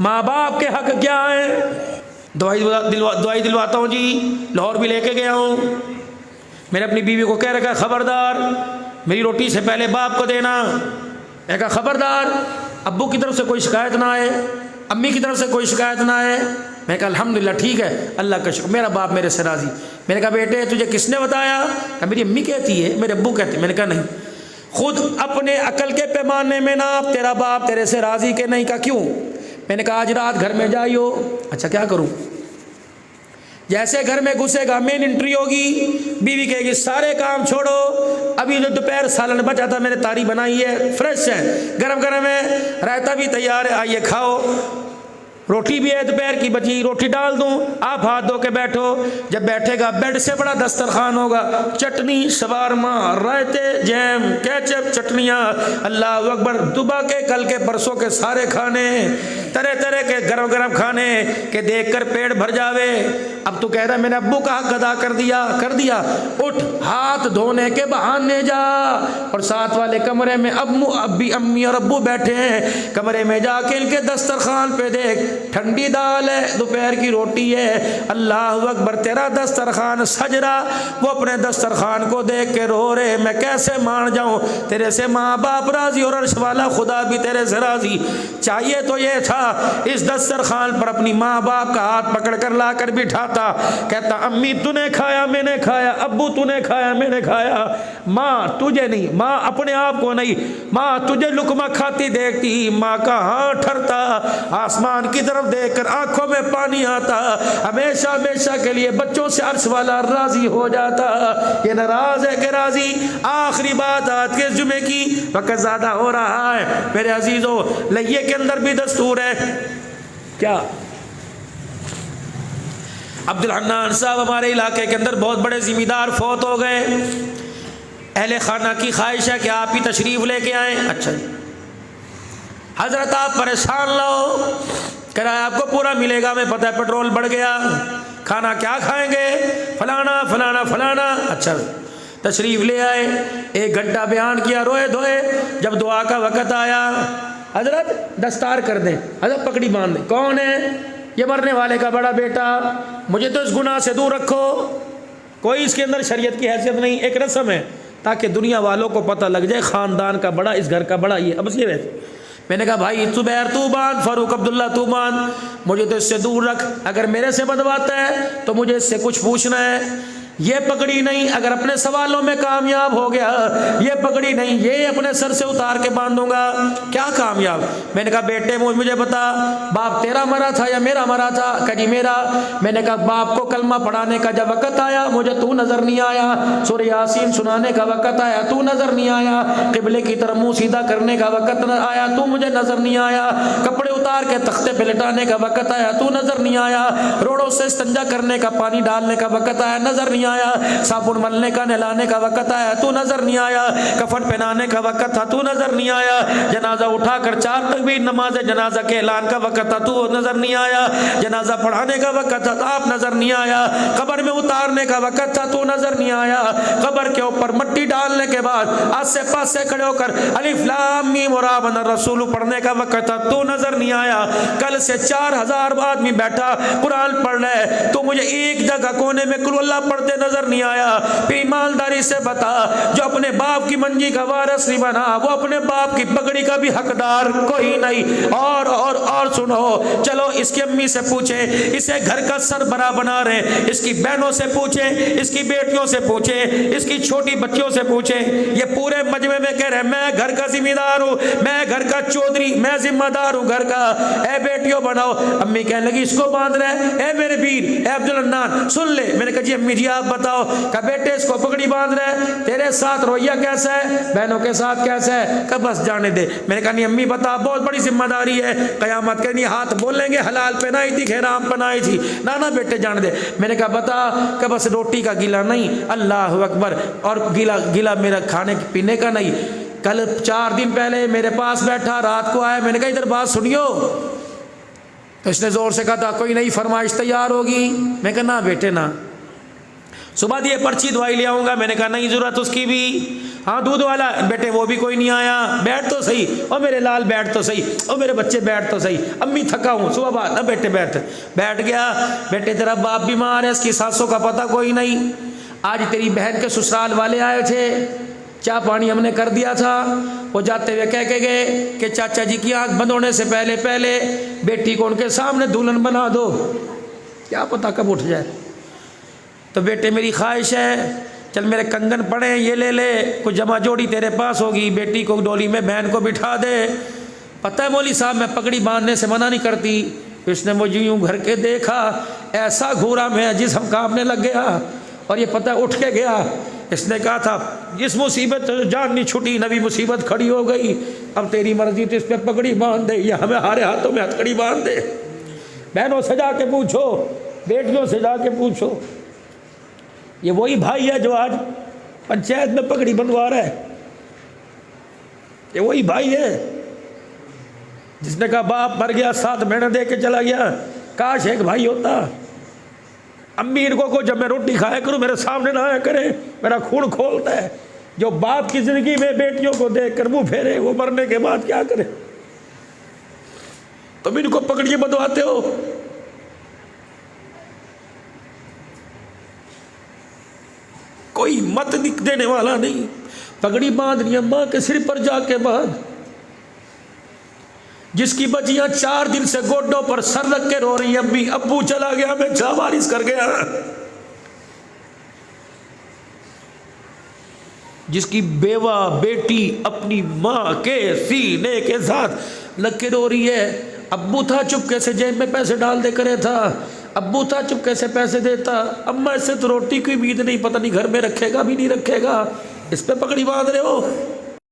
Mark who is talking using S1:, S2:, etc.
S1: ماں باپ کے حق کیا ہیں؟ دعائی دلواتا ہوں جی، لاہور بھی لے کے گیا ہوں، میں نے اپنی بیوی کو کہہ رکھا خبردار میری روٹی سے پہلے باپ کو دینا، میں کہا خبردار ابو کی طرف سے کوئی شکایت نہ آئے، امی کی طرف سے کوئی شکایت نہ آئے۔ میں کہا الحمدللہ ٹھیک ہے، اللہ کا شکر، میرا باپ میرے سے راضی۔ میں نے کہا بیٹے تجھے کس نے بتایا؟ کہ میری امی کہتی ہے، میرے ابو کہتے ہیں۔ میں نے کہا نہیں، خود اپنے عقل کے پیمانے میں ناپ، تیرا باپ تیرے سے راضی کہ نہیں؟ کا کیوں؟ میں نے کہا آج رات گھر میں جائیو۔ اچھا کیا کروں؟ جیسے گھر میں گھسے گا مین انٹری ہوگی، بیوی کہے گی سارے کام چھوڑو، ابھی جو دوپہر سالن بچا تھا میں نے تاری بنائی ہے، فریش ہے، گرم گرم ہے، رائتا بھی تیار ہے، آئیے کھاؤ، روٹی بھی ہے دوپہر کی بچی، روٹی ڈال دوں، آپ ہاتھ دھو کے بیٹھو۔ جب بیٹھے گا بیڈ سے بڑا دسترخوان ہوگا، چٹنی، شوارما، رائتے، جیم، کیچپ، چٹنیاں، اللہ اکبر، دبا کے کل کے برسوں کے سارے کھانے، طرح طرح کے گرم گرم کھانے کہ دیکھ کر پیٹ بھر جاوے۔ اب تو کہہ رہا ہے میں نے ابو کا حق ادا کر دیا، اٹھ ہاتھ دھونے کے بہانے جا، اور ساتھ والے کمرے میں امی اور ابو بیٹھے ہیں، کمرے میں جا کے ان کے دسترخوان پہ دیکھ، ٹھنڈی دال ہے، دوپہر کی روٹی ہے، اللہ اکبر، تیرا دسترخوان سج رہا، وہ اپنے دسترخوان کو دیکھ کے رو رہے، میں کیسے مان جاؤں، تیرے سے ماں باپ راضی اور عرش والا خدا بھی تیرے سے راضی۔ چاہیے تو یہ تھا اس دسترخوان پر اپنی ماں باپ کا ہاتھ پکڑ کر لا کر بٹھاتا، کہتا امی تو نے کھایا میں نے کھایا، ابو تو نے کھایا میں نے کھایا، ماں تجھے نہیں، ماں اپنے آپ کو نہیں، ماں تجھے لقمہ کھاتی دیکھتی، ماں کا ہاتھ ٹھرتا، آسمان کی طرف دیکھ کر آنکھوں میں پانی آتا، ہمیشہ ہمیشہ کے لیے بچوں سے عرش والا راضی ہو جاتا۔ یہ ناراض ہے کہ راضی؟ آخری بات آج کے جمعے کی، وقت زیادہ ہو رہا ہے میرے عزیزوں، لئیے کے اندر بھی دستور ہے کیا؟ عبد الحنان صاحب ہمارے علاقے کے اندر بہت بڑے ذمہ دار فوت ہو گئے، اہل خانہ کی خواہش ہے کہ آپ ہی تشریف لے کے آئیں۔ اچھا جی حضرت آپ پریشان لو، کرایہ آپ کو پورا ملے گا، میں پتہ ہے پیٹرول بڑھ گیا، کھانا کیا کھائیں گے، فلانا فلانا فلانا۔ اچھا تشریف لے آئے، 1 گھنٹہ بیان کیا، روئے دھوئے، جب دعا کا وقت آیا، حضرت دستار کر دیں، حضرت پکڑی باندھ دیں، کون ہے؟ یہ مرنے والے کا بڑا بیٹا، مجھے تو اس گناہ سے دور رکھو، کوئی اس کے اندر شریعت کی حیثیت نہیں، ایک رسم ہے تاکہ دنیا والوں کو پتہ لگ جائے خاندان کا بڑا، اس گھر کا بڑا یہ، اب یہ ویسے میں نے کہا بھائی زبیر تو باندھ، فاروق عبداللہ تو باندھ، مجھے تو اس سے دور رکھ، اگر میرے سے بدواتا ہے تو مجھے اس سے کچھ پوچھنا ہے، یہ پگڑی نہیں، اگر اپنے سوالوں میں کامیاب ہو گیا، یہ پگڑی نہیں، یہ اپنے سر سے اتار کے باندھوں گا، کیا کامیاب؟ میں نے کہا بیٹے مجھے بتا، باپ تیرا مرا تھا یا میرا مرا تھا؟ کہ جی میرا۔ میں نے کہا باپ کو کلمہ پڑھانے کا جب وقت آیا مجھے تو نظر نہیں آیا، سورہ یاسین سنانے کا وقت آیا تو نظر نہیں آیا، قبلے کی طرف منہ سیدھا کرنے کا وقت آیا تو مجھے نظر نہیں آیا، کپڑے اتار کے تختے پہ لٹانے کا وقت آیا تو نظر نہیں آیا، روڑوں سے استنجا کرنے کا، پانی ڈالنے کا وقت آیا نظر نہیں آیا، صابن ملنے کا نہلانے کا وقت آیا تو نظر نہیں آیا، کفن پہنانے کا وقت تھا تو نظر نہیں آیا، جنازہ اٹھا کر 4 تکبیر نماز جنازہ کے اعلان کا وقت تھا تو نظر نہیں آیا، جنازہ پڑھانے کا وقت تھا تو آپ نظر نہیں آیا، قبر میں اتارنے کا وقت تھا تو نظر نہیں آیا، قبر کے اوپر مٹی ڈالنے کے بعد آسے پاسے کھڑے ہو کر الف لام میم آمن الرسول پڑھنے کا وقت تھا تو نظر نہیں آیا، کل سے 4000 آدمی بیٹھا قرآن پڑھ رہے تو مجھے ایک جگہ کونے میں قل اللہ پڑھتے نظر نہیں آیا۔ پھر ایمانداری سے بتا، جو اپنے باپ کی منجی کا وارث نہیں بنا وہ اپنے باپ کی پگڑی کا بھی حقدار کوئی نہیں۔ اور سنو، چلو اس کی امی سے پوچھیں، اسے گھر کا سربراہ بنا رہے ہیں، اس کی بہنوں سے پوچھیں، اس کی بیٹیوں سے پوچھیں، اس کی چھوٹی بچیوں سے پوچھیں، یہ پورے مجمع میں کہہ رہے ہیں میں گھر کا ذمہ دار ہوں، میں گھر کا چودھری، میں ذمہ دار ہوں گھر کا، اے بیٹیوں بناؤ۔ امی کہنے لگی اس کو باندھ رہے، اے میرے ویر، اے عبد الحنان سن لے۔ میں نے کہا جی امی جی آپ بتاؤ، کہ بیٹے اس کو پگڑی باندھ رہے، تیرے ساتھ رویہ کیسا ہے، بہنوں کے ساتھ کیسا ہے؟ کہ بس جانے دے۔ میں نے کہا نہیں امی بتا، بہت بڑی ذمہ داری ہے، قیامت کے نہیں ہاتھ بولیں گے حلال پہنائی تھی حرام پہنائی تھی، نانا بیٹے جانے دے۔ میں نے کہا بتا، کہ بس روٹی کا گیلا نہیں، اللہ اکبر، اور گیلا میرا کھانے پینے کا نہیں۔ کل 4 دن پہلے میرے پاس بیٹھا، رات کو آیا، میں نے کہا ادھر بات سنیو، تو اس نے زور سے کہا تھا کوئی نئی فرمائش تیار ہوگی؟ میں کہا نہ بیٹے نہ، صبح دیے پرچی دوائی لے آؤں گا۔ میں نے کہا نہیں ضرورت اس کی بھی، ہاں دودھ والا بیٹے وہ بھی کوئی نہیں آیا، بیٹھ تو صحیح، او میرے لال بیٹھ تو صحیح، او میرے بچے بیٹھ تو صحیح، امی تھکا ہوں صبح بعد، بیٹے بیٹھ گیا۔ بیٹے تیرا باپ بیمار ہے، اس کی ساسوں کا پتہ کوئی نہیں، آج تیری بہن کے سسرال والے آئے تھے، چائے پانی ہم نے کر دیا تھا، وہ جاتے ہوئے کہہ کے گئے کہ چاچا جی کی آنکھ بند ہونے سے پہلے بیٹی کو ان کے سامنے دلہن بنا دو، کیا پتہ کب اٹھ جائے۔ تو بیٹے میری خواہش ہے چل میرے کنگن پڑے یہ لے لے، کچھ جمع جوڑی تیرے پاس ہوگی، بیٹی کو ڈولی میں بہن کو بٹھا دے۔ پتہ ہے مولوی صاحب میں پگڑی باندھنے سے منع نہیں کرتی۔ اس نے مجھے یوں گھر کے دیکھا، ایسا گھورا میں جسم کانپنے لگ گیا، اور یہ پتہ اٹھ کے گیا۔ اس نے کہا تھا جس مصیبت جان نہیں چھٹی، نبی مصیبت کھڑی ہو گئی، اب تیری مرضی تو اس پہ پگڑی باندھ دے یا ہمیں ہارے ہاتھوں میں ہتھکڑی باندھ دے۔ بہنوں سے جا کے پوچھو، بیٹیوں سے جا کے پوچھو، یہ وہی بھائی ہے جو آج پنچایت میں پگڑی بندھوا رہا ہے، یہ وہی بھائی ہے جس نے کہا باپ مر گیا 7 مہینے دے کے چلا گیا، کاش ایک بھائی ہوتا۔ امی ان کو جب میں روٹی کھایا کروں میرے سامنے نہ آیا کرے، میرا خون کھولتا ہے۔ جو باپ کی زندگی میں بیٹیوں کو دیکھ کر منہ پھیرے، وہ مرنے کے بعد کیا کرے؟ تم ان کو پگڑی بندھواتے ہو۔ کوئی مت دینے والا نہیں، پگڑی باندھنی ہے ماں کے سر پر جا کے باندھ۔ جس کی بچیاں 4 دن سے گوڈوں پر سر رکھ کے رو رہی ہیں، امی ابو چلا گیا میں جاں وارث کر گیا۔ جس کی بیوہ بیٹی اپنی ماں کے سینے کے ساتھ لگ کے رو رہی ہے، ابو تھا چپکے سے جیب میں پیسے ڈال دے کرے تھا، ابو تھا چپکے سے پیسے دیتا، اماں اس سے تو روٹی کی امید نہیں، پتہ نہیں گھر میں رکھے گا بھی نہیں رکھے گا، اس پہ پگڑی باندھ رہے ہو۔